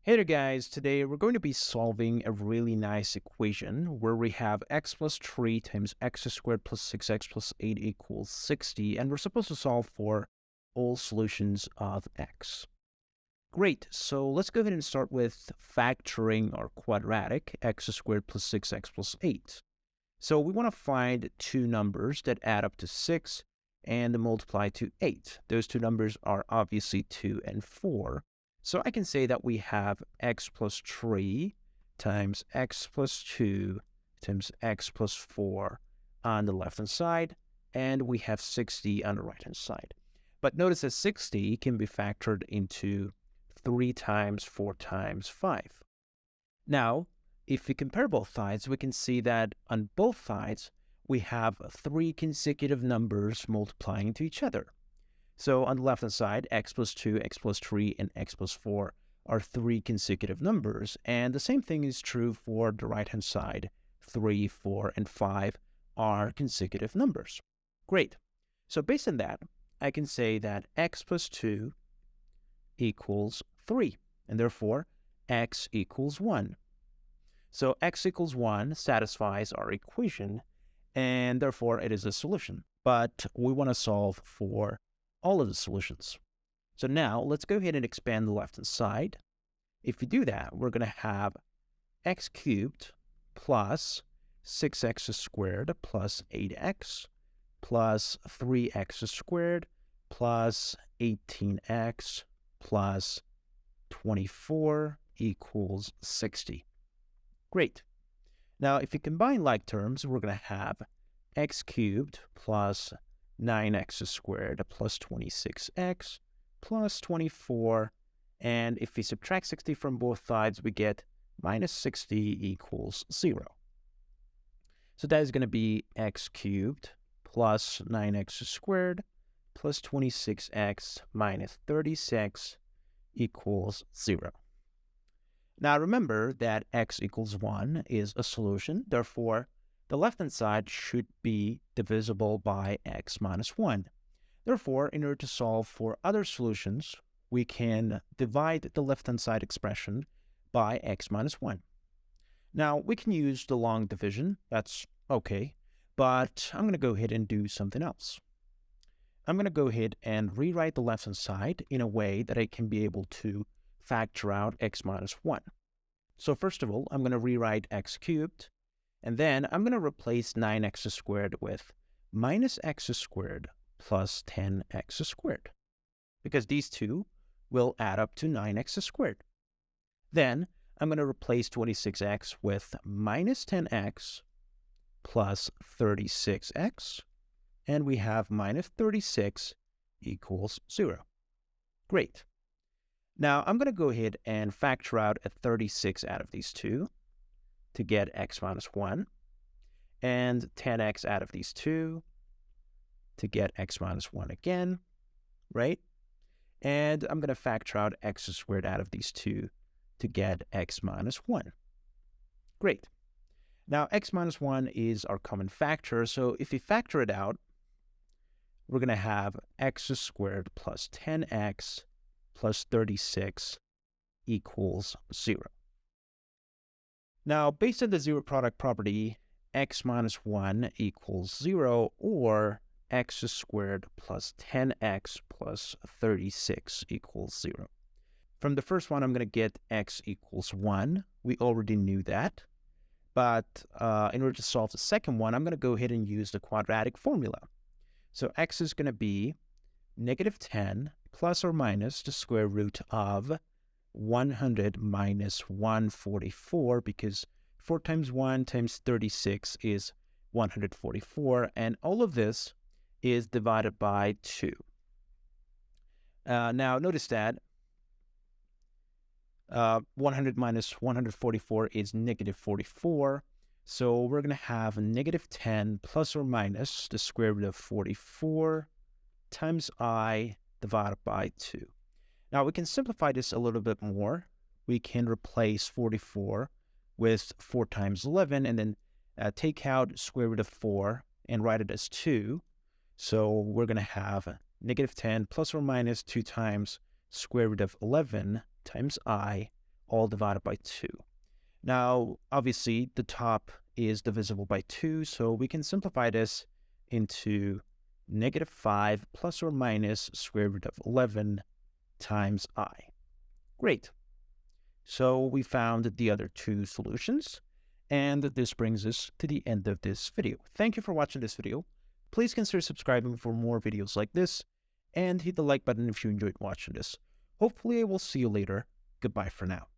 Hey there guys, today we're going to be solving a really nice equation where we have x plus 3 times x squared plus 6x plus 8 equals 60, and we're supposed to solve for all solutions of x. Great, so let's go ahead and start with factoring our quadratic, x squared plus 6x plus 8. So we want to find two numbers that add up to 6 and multiply to 8. Those two numbers are obviously 2 and 4. So I can say that we have x plus 3 times x plus 2 times x plus 4 on the left-hand side, and we have 60 on the right-hand side. But notice that 60 can be factored into 3 times 4 times 5. Now, if we compare both sides, we can see that on both sides, we have 3 consecutive numbers multiplying to each other. So on the left-hand side, x plus 2, x plus 3, and x plus 4 are 3 consecutive numbers. And the same thing is true for the right-hand side. 3, 4, and 5 are consecutive numbers. Great. So based on that, I can say that x plus 2 equals 3, and therefore x equals 1. So x equals 1 satisfies our equation, and therefore it is a solution. But we want to solve for all of the solutions. So now let's go ahead and expand the left-hand side. If we do that, we're going to have x cubed plus 6x squared plus 8x plus 3x squared plus 18x plus 24 equals 60. Great. Now, if you combine like terms, we're going to have x cubed plus 9x squared plus 26x plus 24. And if we subtract 60 from both sides, we get minus 60 equals 0. So that is going to be x cubed plus 9x squared plus 26x minus 36 equals 0. Now remember that x equals 1 is a solution. Therefore, the left-hand side should be divisible by x minus 1. Therefore, in order to solve for other solutions, we can divide the left-hand side expression by x minus 1. Now, we can use the long division. That's okay. But I'm going to go ahead and do something else. I'm going to go ahead and rewrite the left-hand side in a way that I can be able to factor out x minus 1. So first of all, I'm going to rewrite x cubed. And then I'm going to replace 9x squared with minus x squared plus 10x squared, because these two will add up to 9x squared. Then I'm going to replace 26x with minus 10x plus 36x, and we have minus 36 equals 0. Great. Now I'm going to go ahead and factor out a 36 out of these two to get x minus 1, and 10x out of these two to get x minus 1 again, right? And I'm going to factor out x squared out of these two to get x minus 1. Great. Now, x minus 1 is our common factor, so if we factor it out, we're going to have x squared plus 10x plus 36 equals 0. Now, based on the zero product property, x minus 1 equals 0, or x squared plus 10x plus 36 equals 0. From the first one, I'm going to get x equals 1. We already knew that. But in order to solve the second one, I'm going to go ahead and use the quadratic formula. So x is going to be negative 10 plus or minus the square root of 100 minus 144, because 4 times 1 times 36 is 144, and all of this is divided by 2. Now, notice that 100 minus 144 is negative 44, so we're going to have negative 10 plus or minus the square root of 44 times I divided by 2. Now, we can simplify this a little bit more. We can replace 44 with 4 times 11, and then take out square root of 4 and write it as 2. So we're going to have negative 10 plus or minus 2 times square root of 11 times I all divided by 2. Now, obviously, the top is divisible by 2, so we can simplify this into -5 plus or minus square root of 11 times I. Great. So we found the other two solutions, and this brings us to the end of this video. Thank you for watching this video. Please consider subscribing for more videos like this, and hit the like button if you enjoyed watching this. Hopefully I will see you later. Goodbye for now.